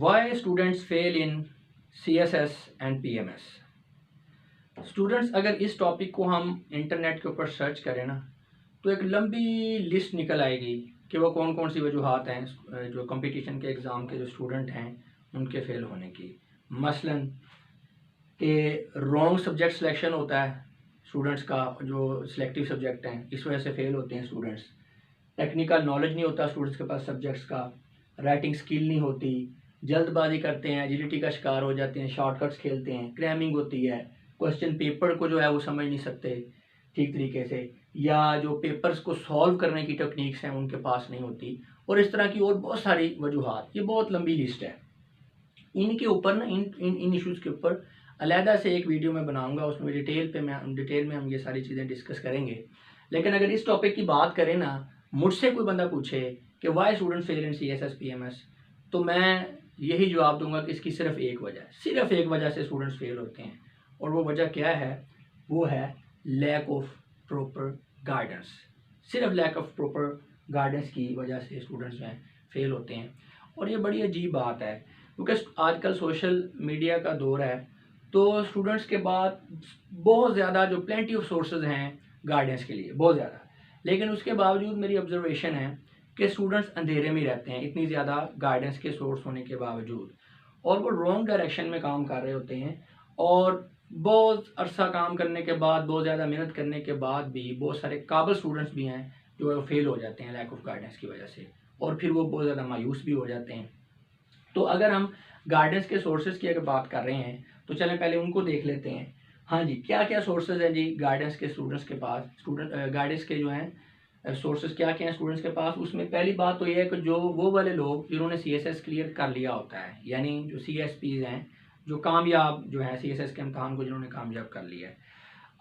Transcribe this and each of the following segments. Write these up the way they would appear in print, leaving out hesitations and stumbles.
Why students fail in CSS and PMS? Students अगर इस topic को हम इंटरनेट के ऊपर सर्च करें ना, तो एक लंबी लिस्ट निकल आएगी कि वो कौन कौन सी वजूहात हैं जो कंपटीशन के एग्ज़ाम के जो स्टूडेंट हैं उनके फेल होने की। मसलन कि रॉन्ग सब्जेक्ट सिलेक्शन होता है स्टूडेंट्स का, जो सिलेक्टिव सब्जेक्ट हैं, इस वजह से फेल होते हैं स्टूडेंट्स। टेक्निकल नॉलेज नहीं होता स्टूडेंट्स के पास सब्जेक्ट्स का, राइटिंग स्किल नहीं होती, जल्दबाजी करते हैं, एजिलिटी का शिकार हो जाते हैं, शॉर्टकट्स खेलते हैं, क्रैमिंग होती है, क्वेश्चन पेपर को जो है वो समझ नहीं सकते ठीक तरीके से, या जो पेपर्स को सॉल्व करने की टेक्निक्स हैं उनके पास नहीं होती, और इस तरह की और बहुत सारी वजूहात। ये बहुत लंबी लिस्ट है। इनके ऊपर ना इन इन इन इश्यूज़ के ऊपर अलहदा से एक वीडियो मैं बनाऊंगा, उसमें डिटेल में हम ये सारी चीज़ें डिस्कस करेंगे। लेकिन अगर इस टॉपिक की बात करें ना, मुझसे कोई बंदा पूछे कि वाई स्टूडेंट फेल इन CSS PMS, तो मैं यही जवाब दूंगा कि इसकी सिर्फ एक वजह से स्टूडेंट्स फेल होते हैं। और वो वजह क्या है? वो है लैक ऑफ प्रॉपर गाइडेंस। सिर्फ लैक ऑफ प्रॉपर गाइडेंस की वजह से स्टूडेंट्स जो हैं फेल होते हैं। और ये बड़ी अजीब बात है, क्योंकि आजकल सोशल मीडिया का दौर है, तो स्टूडेंट्स के बाद बहुत ज़्यादा जो प्लेंटी ऑफ सोर्सेज हैं गाइडेंस के लिए, बहुत ज़्यादा। लेकिन उसके बावजूद मेरी ऑब्जर्वेशन है कि स्टूडेंट्स अंधेरे में रहते हैं इतनी ज़्यादा गाइडेंस के सोर्स होने के बावजूद, और वो रॉन्ग डायरेक्शन में काम कर रहे होते हैं। और बहुत अरसा काम करने के बाद, बहुत ज़्यादा मेहनत करने के बाद भी बहुत सारे काबिल स्टूडेंट्स भी हैं जो फेल हो जाते हैं लैक ऑफ गाइडेंस की वजह से, और फिर वो बहुत ज़्यादा मायूस भी हो जाते हैं। तो अगर हम गाइडेंस के सोर्सेज की अगर बात कर रहे हैं, तो चलें पहले उनको देख लेते हैं। हाँ जी, क्या क्या सोर्सेज हैं जी गाइडेंस के स्टूडेंट्स के पास? गाइडेंस के जो हैं सोर्सेज क्या क्या हैं स्टूडेंट्स के पास? उसमें पहली बात तो ये है कि जो वो वाले लोग जिन्होंने CSS क्लियर कर लिया होता है, यानी जो CSPs हैं, जो कामयाब जो हैं CSS के इम्तहान को जिन्होंने कामयाब कर लिया है।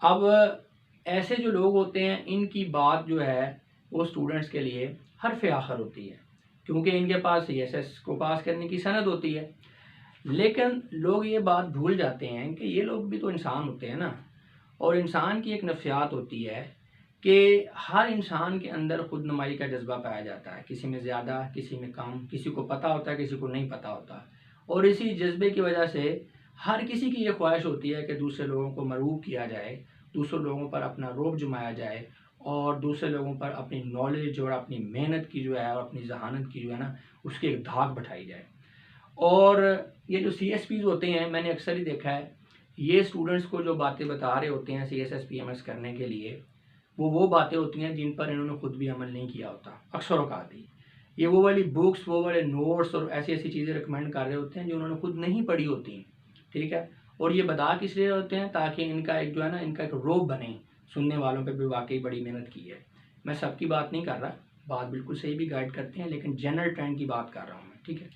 अब ऐसे जो लोग होते हैं, इनकी बात जो है वो स्टूडेंट्स के लिए हरफ आखर होती है, क्योंकि इनके पास CSS को पास करने की सनद होती है। लेकिन लोग ये बात भूल जाते हैं कि ये लोग भी तो इंसान होते हैं ना, और इंसान की एक नफ्सियात होती है कि हर इंसान के अंदर खुद नुमाई का जज्बा पाया जाता है, किसी में ज़्यादा, किसी में कम, किसी को पता होता है, किसी को नहीं पता होता। और इसी जज्बे की वजह से हर किसी की ये ख्वाहिश होती है कि दूसरे लोगों को मरूब किया जाए, दूसरे लोगों पर अपना रोब जमाया जाए, और दूसरे लोगों पर अपनी नॉलेज और अपनी मेहनत की जो है और अपनी जहानत की जो है ना, उसकी एक धाक बैठाई जाए। और ये जो CSPs होते हैं, मैंने अक्सर ही देखा है, ये स्टूडेंट्स को जो बातें बता रहे होते हैं CSS PMS करने के लिए, वो बातें होती हैं जिन पर इन्होंने खुद भी अमल नहीं किया होता। अक्सर औक़ात ही ये वो वाली बुक्स, वो वाले नोट्स और ऐसी ऐसी चीज़ें रिकमेंड कर रहे होते हैं जो उन्होंने खुद नहीं पढ़ी होती, ठीक है। और ये बता किस लिए होते हैं? ताकि इनका एक जो है ना, इनका एक रोब बने सुनने वालों पे भी वाकई बड़ी मेहनत की है। मैं सबकी बात नहीं कर रहा, बात बिल्कुल सही भी गाइड करते हैं, लेकिन जनरल ट्रेंड की बात कर रहा हूँ मैं, ठीक है।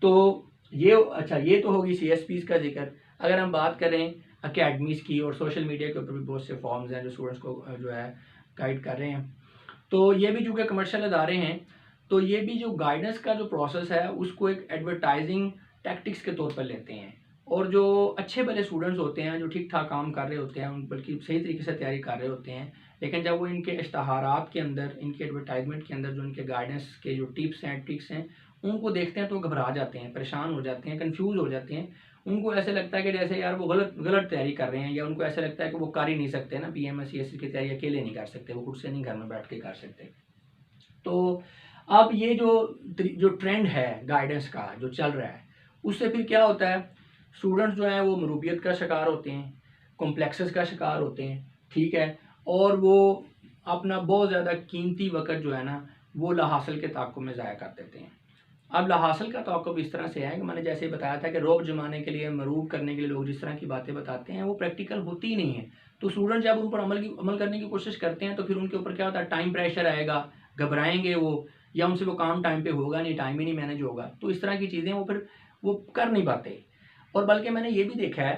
तो ये अच्छा, ये तो होगी CSPs का जिक्र। अगर हम बात करें अकेडमीज़ की, और सोशल मीडिया के ऊपर भी बहुत से फॉर्म्स हैं जो स्टूडेंट्स को जो है गाइड कर रहे हैं, तो ये भी चूँकि कमर्शियल अदारे हैं, तो ये भी जो गाइडेंस का जो प्रोसेस है उसको एक एडवर्टाइजिंग टैक्टिक्स के तौर पर लेते हैं। और जो अच्छे भले स्टूडेंट्स होते हैं, जो ठीक ठाक काम कर रहे होते हैं, उन बल्कि सही तरीके से तैयारी कर रहे होते हैं, लेकिन जब वो इनके इश्तहारात के अंदर, इनके एडवर्टाइजमेंट के अंदर जो इनके गाइडेंस के जो टिप्स हैं, ट्रिक्स हैं, उनको देखते हैं तो घबरा जाते हैं, परेशान हो जाते हैं, कन्फ्यूज़ हो जाते हैं। उनको ऐसे लगता है कि जैसे यार वो गलत गलत तैयारी कर रहे हैं, या उनको ऐसा लगता है कि वो कर ही नहीं सकते ना, PMS CSS की तैयारी अकेले नहीं कर सकते, वो खुद से नहीं घर में बैठ के कर सकते। तो अब ये जो ट्रेंड है गाइडेंस का जो चल रहा है, उससे फिर क्या होता है? स्टूडेंट्स जो हैं वो मरूबियत का शिकार होते हैं, कॉम्प्लेक्सेस का शिकार होते हैं, ठीक है। और वो अपना बहुत ज़्यादा कीमती वक़्त जो है ना, वो लाहासिल के ताक़ुब में ज़ाया कर देते हैं। अब लाहासिल का ताक़ुब इस तरह से है कि मैंने जैसे ही बताया था कि रौब जमाने के लिए, मरूब करने के लिए लोग जिस तरह की बातें बताते हैं, वो प्रैक्टिकल होती ही नहीं है। तो स्टूडेंट जब उन पर अमल करने की कोशिश करते हैं, तो फिर उनके ऊपर क्या होता है? टाइम प्रेशर आएगा, घबराएँगे वो, या उनसे वो काम टाइम पे होगा नहीं, टाइम ही नहीं मैनेज होगा। तो इस तरह की चीज़ें वो फिर वो कर नहीं पाते। और बल्कि मैंने ये भी देखा है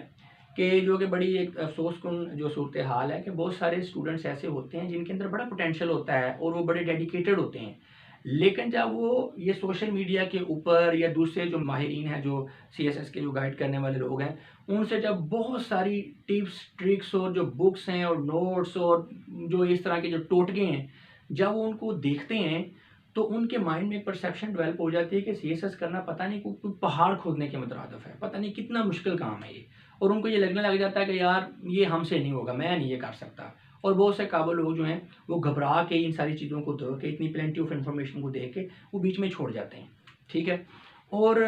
कि जो कि बड़ी एक अफ़सोसकुन जो सूरत हाल है कि बहुत सारे स्टूडेंट्स ऐसे होते हैं जिनके अंदर बड़ा पोटेंशियल होता है और वो बड़े डेडिकेटेड होते हैं। लेकिन जब वो ये सोशल मीडिया के ऊपर, या दूसरे जो माहिरीन हैं, जो CSS के जो गाइड करने वाले लोग हैं, उनसे जब बहुत सारी टिप्स, ट्रिक्स और जो बुक्स हैं और नोट्स और जो इस तरह के जो टोटके हैं, जब वो उनको देखते हैं, तो उनके माइंड में एक परसेप्शन डेवलप हो जाती है कि CSS करना पता नहीं कोई पहाड़ खोदने के मुतरादिफ है, पता नहीं कितना मुश्किल काम है ये, और उनको ये लगने लग जाता है कि यार ये हमसे नहीं होगा, मैं नहीं ये कर सकता। और बहुत से काबिल लोग जो हैं वो घबरा के इन सारी चीज़ों को देख के, इतनी प्लेंटी ऑफ इन्फॉर्मेशन को देख के वो बीच में छोड़ जाते हैं। ठीक है, और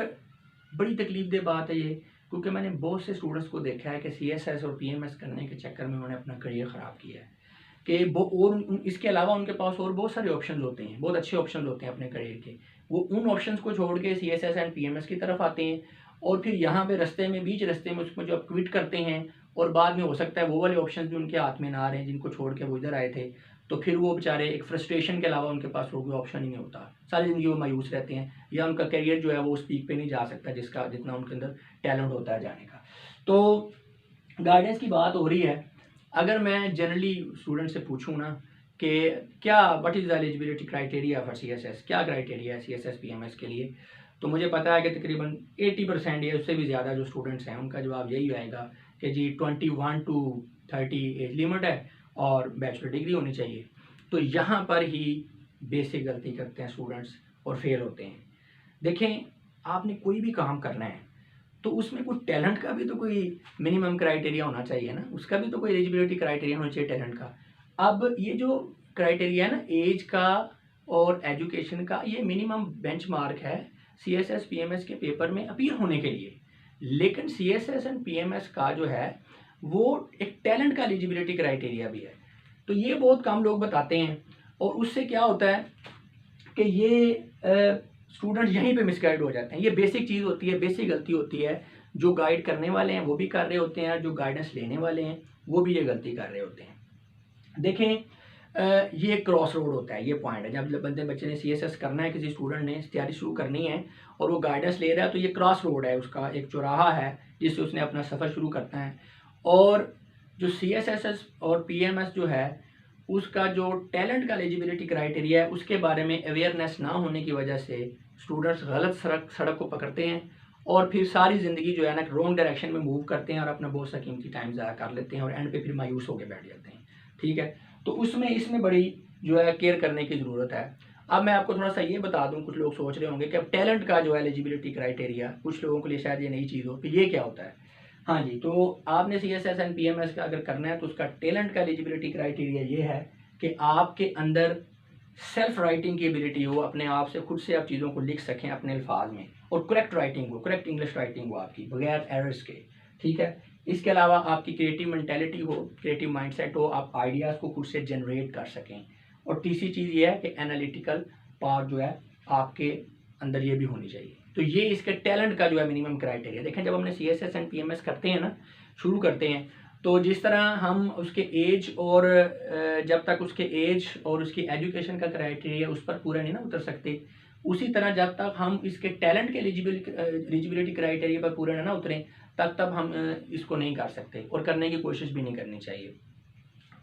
बड़ी तकलीफदेह बात है ये, क्योंकि मैंने बहुत से स्टूडेंट्स को देखा है कि CSS और PMS करने के चक्कर में उन्होंने अपना करियर ख़राब किया है कि वो, और इसके अलावा उनके पास और बहुत सारे ऑप्शन होते हैं, बहुत अच्छे ऑप्शन होते हैं अपने करियर के, वो उन ऑप्शंस को छोड़ के CSS एंड PMS की तरफ आते हैं, और फिर यहाँ पे रास्ते में, बीच रास्ते में उसमें जो क्विट करते हैं, और बाद में हो सकता है वो वाले ऑप्शन भी उनके हाथ में ना आ रहे हैं जिनको छोड़ के वो इधर आए थे, तो फिर वो बेचारे एक फ्रस्ट्रेशन के अलावा उनके पास कोई ऑप्शन ही नहीं होता, सारी ज़िंदगी वो मायूस रहते हैं, या उनका करियर जो है वो उस पीक पे नहीं जा सकता जिसका जितना उनके अंदर टैलेंट होता है जाने का। तो गाइडेंस की बात हो रही है, अगर मैं जनरली स्टूडेंट से पूछूं ना कि क्या what is the eligibility criteria for CSS, क्या क्राइटेरिया है CSS PMS के लिए, तो मुझे पता है कि तकरीबन 80% या उससे भी ज़्यादा जो स्टूडेंट्स हैं उनका जवाब यही आएगा कि जी 21 to 30 एज लिमिट है और बैचलर डिग्री होनी चाहिए। तो यहाँ पर ही बेसिक गलती करते हैं स्टूडेंट्स और फेल होते हैं। देखें, आपने कोई भी काम करना है तो उसमें कुछ टैलेंट का भी तो कोई मिनिमम क्राइटेरिया होना चाहिए ना, उसका भी तो कोई एलिजिबिलिटी क्राइटेरिया होना चाहिए टैलेंट का। अब ये जो क्राइटेरिया है ना एज का और एजुकेशन का, ये मिनिमम बेंचमार्क है CSS PMS के पेपर में अपीयर होने के लिए, लेकिन CSS एंड PMS का जो है वो एक टैलेंट का एलिजिबिलिटी क्राइटेरिया भी है। तो ये बहुत कम लोग बताते हैं, और उससे क्या होता है कि ये स्टूडेंट यहीं पे मिसगाइड हो जाते हैं। ये बेसिक चीज़ होती है, बेसिक गलती होती है, जो गाइड करने वाले हैं वो भी कर रहे होते हैं, जो गाइडेंस लेने वाले हैं वो भी ये गलती कर रहे होते हैं। देखें, ये क्रॉस रोड होता है, ये पॉइंट है जब बच्चे ने CSS करना है, किसी स्टूडेंट ने तैयारी शुरू करनी है और वो गाइडेंस ले रहा है, तो ये क्रॉस रोड है, उसका एक चौराहा है जिससे उसने अपना सफ़र शुरू करना है। और जो CSS और PMS जो है उसका जो टैलेंट का एलिजिबिलिटी क्राइटेरिया है उसके बारे में अवेयरनेस ना होने की वजह से स्टूडेंट्स गलत सड़क को पकड़ते हैं, और फिर सारी ज़िंदगी जो है ना रॉन्ग डायरेक्शन में मूव करते हैं और अपना बहुत सा कीमती टाइम ज़ाया कर लेते हैं, और एंड पे फिर मायूस होकर बैठ जाते हैं। ठीक है, तो उसमें इसमें बड़ी जो है केयर करने की ज़रूरत है। अब मैं आपको थोड़ा सा ये बता दूं, कुछ लोग सोच रहे होंगे कि अब टैलेंट का जो है एलिजिबिलिटी क्राइटेरिया, कुछ लोगों के लिए शायद ये नई चीज़ हो कि ये क्या होता है। हाँ जी, तो आपने CSS एंड PMS का अगर करना है तो उसका टैलेंट का एलिजिबिलिटी क्राइटेरिया ये है कि आपके अंदर सेल्फ राइटिंग की एबिलिटी हो, अपने आप से खुद से आप चीज़ों को लिख सकें अपने अल्फाज में, और करेक्ट राइटिंग हो, करेक्ट इंग्लिश राइटिंग हो आपकी बगैर एरर्स के। ठीक है, इसके अलावा आपकी क्रिएटिव मेंटेलिटी हो, क्रिएटिव माइंडसेट हो, आप आइडियाज़ को खुद से जनरेट कर सकें, और तीसरी चीज़ ये है कि एनालिटिकल पावर जो है आपके अंदर ये भी होनी चाहिए। तो ये इसके टैलेंट का जो है मिनिमम क्राइटेरिया। देखें, जब हमने CSS एंड PMS करते हैं ना, शुरू करते हैं, तो जिस तरह हम उसके एज और जब तक उसके एज और उसकी एजुकेशन का क्राइटेरिया उस पर पूरा नहीं ना उतर सकते, उसी तरह जब तक हम इसके टैलेंट के एलिजिबिलिटी क्राइटेरिया पर पूरा ना उतरें तब हम इसको नहीं कर सकते, और करने की कोशिश भी नहीं करनी चाहिए।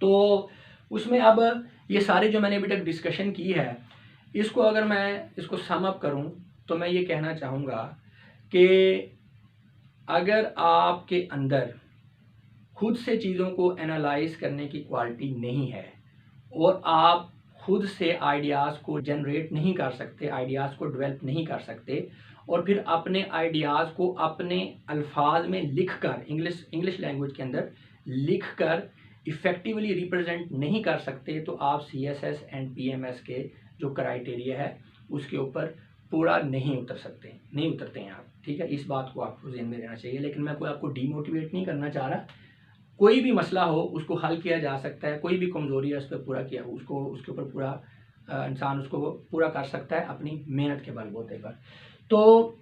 तो उसमें अब ये सारे जो मैंने अभी तक डिस्कशन की है, इसको अगर मैं इसको सम अप करूं तो मैं ये कहना चाहूँगा कि अगर आपके अंदर खुद से चीज़ों को एनालाइज करने की क्वालिटी नहीं है, और आप खुद से आइडियाज़ को जनरेट नहीं कर सकते, आइडियाज़ को डेवलप नहीं कर सकते, और फिर अपने आइडियाज़ को अपने अल्फाज में लिखकर इंग्लिश लैंग्वेज के अंदर लिखकर इफ़ेक्टिवली रिप्रेजेंट नहीं कर सकते, तो आप CSS एंड PMS के जो क्राइटेरिया है उसके ऊपर पूरा नहीं उतरते हैं आप। ठीक है, इस बात को आपको ध्यान में रहना चाहिए। लेकिन मैं कोई आपको डीमोटिवेट नहीं करना चाह रहा, कोई भी मसला हो उसको हल किया जा सकता है, कोई भी कमज़ोरी है उस पर पूरा किया उसको उसके ऊपर पूरा इंसान उसको पूरा कर सकता है अपनी मेहनत के बलबूते पर। तो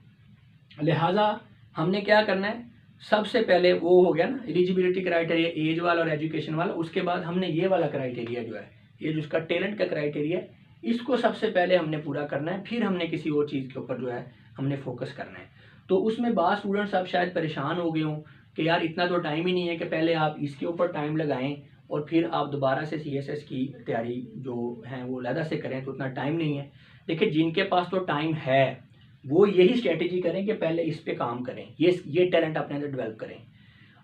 लिहाजा हमने क्या करना है, सबसे पहले वो हो गया ना एलिजिबिलिटी क्राइटेरिया एज वाला और एजुकेशन वाला, उसके बाद हमने ये वाला क्राइटेरिया जो है, ये जो उसका टैलेंट का क्राइटेरिया, इसको सबसे पहले हमने पूरा करना है, फिर हमने किसी और चीज़ के ऊपर जो है हमने फोकस करना है। तो उसमें बाद स्टूडेंट्स अब शायद परेशान हो गए हों कि यार इतना तो टाइम ही नहीं है कि पहले आप इसके ऊपर टाइम लगाएं और फिर आप दोबारा से CSS की तैयारी जो है वो अलहदा से करें, तो उतना टाइम नहीं है। देखिए, जिनके पास तो टाइम है वो यही स्ट्रेटेजी करें कि पहले इस पे काम करें, ये टैलेंट अपने अंदर डेवलप करें।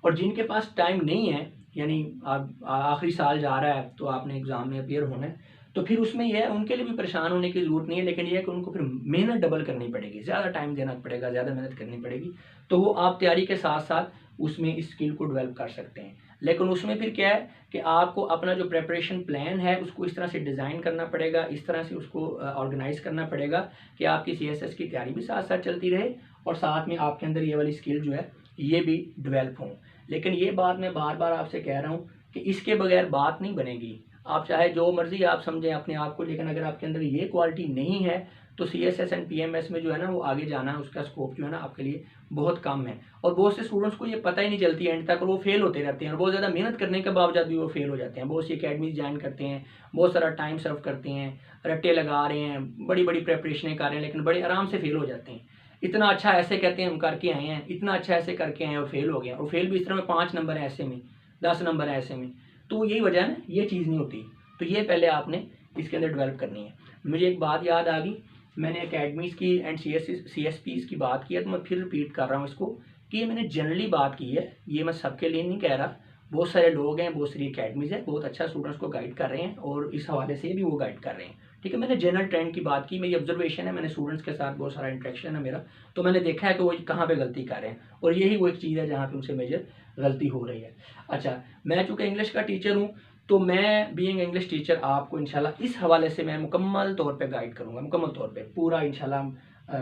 और जिनके पास टाइम नहीं है, यानी आप आखिरी साल जा रहा है तो आपने एग्ज़ाम में अपीयर होना है, तो फिर उसमें यह है, उनके लिए भी परेशान होने की ज़रूरत नहीं है, लेकिन यह है कि उनको फिर मेहनत डबल करनी पड़ेगी, ज़्यादा टाइम देना पड़ेगा, ज़्यादा मेहनत करनी पड़ेगी। तो वो आप तैयारी के साथ साथ उसमें इस स्किल को डेवलप कर सकते हैं। लेकिन उसमें फिर क्या है कि आपको अपना जो प्रिपरेशन प्लान है उसको इस तरह से डिज़ाइन करना पड़ेगा, इस तरह से उसको ऑर्गेनाइज़ करना पड़ेगा कि आपकी CSS की तैयारी भी साथ साथ चलती रहे और साथ में आपके अंदर ये वाली स्किल जो है ये भी डेवलप हों। लेकिन ये बात मैं बार बार आपसे कह रहा हूँ कि इसके बगैर बात नहीं बनेगी। आप चाहे जो मर्ज़ी आप समझें अपने आप को, लेकिन अगर आपके अंदर ये क्वालिटी नहीं है तो CSS एंड PMS में जो है ना वो आगे जाना, उसका स्कोप जो है ना आपके लिए बहुत कम है। और बहुत से स्टूडेंट्स को ये पता ही नहीं चलती एंड तक, और वो फेल होते रहते हैं, और बहुत ज़्यादा मेहनत करने के बावजूद भी वो फेल हो जाते हैं। बहुत सी अकेडमीज ज्वाइन करते हैं, बहुत सारा टाइम सर्व करते हैं, रट्टे लगा रहे हैं, बड़ी बड़ी प्रेपरेशनें कर रहे हैं, लेकिन बड़े आराम से फेल हो जाते हैं। इतना अच्छा ऐसे कहते हैं हम करके आए हैं, इतना अच्छा ऐसे करके आए हैं और फेल हो गए, और फेल भी इस तरह में 5 नंबर है ऐसे में, 10 नंबर है ऐसे में। तो यही वजह है ना, ये चीज़ नहीं होती। तो ये पहले आपने इसके अंदर डेवलप करनी है। मुझे एक बात याद आ गई, मैंने अकेडमीज़ की एंड CSPs की बात की है, तो मैं फिर रिपीट कर रहा हूँ इसको कि ये मैंने जनरली बात की है, ये मैं सबके लिए नहीं कह रहा। बहुत सारे लोग हैं, बहुत सारी अकेडमीज़ हैं, बहुत अच्छा स्टूडेंट्स को गाइड कर रहे हैं और इस हवाले से भी वो गाइड कर रहे हैं। ठीक है, मैंने जनरल ट्रेंड की बात की, मेरी ऑब्जर्वेशन है, मैंने स्टूडेंट्स के साथ बहुत सारा इंटरेक्शन है मेरा, तो मैंने देखा है कि वो कहाँ पे गलती कर रहे हैं, और यही वो एक चीज़ है जहाँ पे उनसे मेजर गलती हो रही है। अच्छा, मैं चूँकि इंग्लिश का टीचर हूँ, तो मैं बीइंग इंग्लिश टीचर आपको इंशाल्लाह इस हवाले से मैं मुकम्मल तौर पे गाइड करूँगा, मुकम्मल तौर पे पूरा इंशाल्लाह हम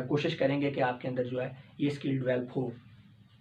कोशिश करेंगे कि आपके अंदर जो है ये स्किल डेवलप हो,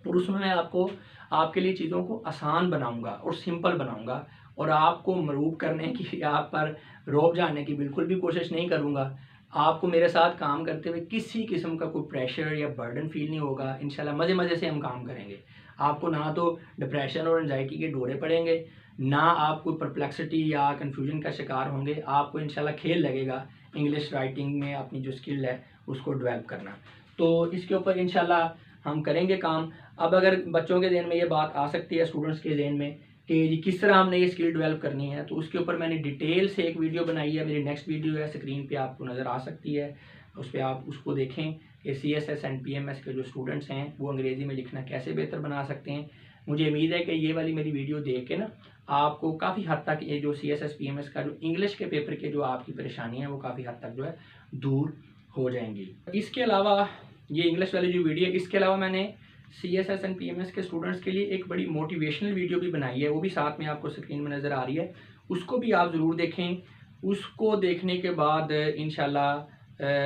और उसमें मैं आपको आपके लिए चीज़ों को आसान बनाऊंगा और सिंपल बनाऊंगा, और आपको मरूब करने की, आप पर रौब जानने की बिल्कुल भी कोशिश नहीं करूंगा। आपको मेरे साथ काम करते हुए किसी किस्म का कोई प्रेशर या बर्डन फील नहीं होगा। इंशाल्लाह मज़े मज़े से हम काम करेंगे। आपको ना तो डिप्रेशन और एंजाइटी के दौरे पड़ेंगे, ना आप कोई परप्लेक्सिटी या कन्फ्यूजन का शिकार होंगे। आपको इंशाल्लाह खेल लगेगा इंग्लिश राइटिंग में अपनी जो स्किल है उसको डेवलप करना। तो इसके ऊपर इंशाल्लाह हम करेंगे काम। अब अगर बच्चों के ज़हन में ये बात आ सकती है, स्टूडेंट्स के ज़हन में, कि जी किस तरह हमने ये स्किल डेवलप करनी है, तो उसके ऊपर मैंने डिटेल से एक वीडियो बनाई है। मेरी नेक्स्ट वीडियो है, स्क्रीन पे आपको नज़र आ सकती है, उस पर आप उसको देखें कि CSS एंड PMS के जो स्टूडेंट्स हैं वो अंग्रेज़ी में लिखना कैसे बेहतर बना सकते हैं। मुझे उम्मीद है कि ये वाली मेरी वीडियो देख के ना आपको काफ़ी हद तक ये जो CSS PMS का जो इंग्लिश के पेपर के जो आपकी परेशानी है वो काफ़ी हद तक जो है दूर हो जाएंगी। इसके अलावा ये इंग्लिश वाली जो वीडियो है, इसके अलावा मैंने CSS एंड PMS के स्टूडेंट्स के लिए एक बड़ी मोटिवेशनल वीडियो भी बनाई है, वो भी साथ में आपको स्क्रीन में नज़र आ रही है, उसको भी आप ज़रूर देखें। उसको देखने के बाद इंशाल्लाह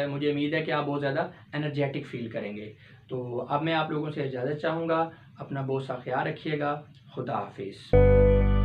मुझे उम्मीद है कि आप बहुत ज़्यादा एनर्जेटिक फील करेंगे। तो अब मैं आप लोगों से इजाज़त चाहूँगा, अपना बहुत सा ख्याल रखिएगा। खुदा हाफिज़।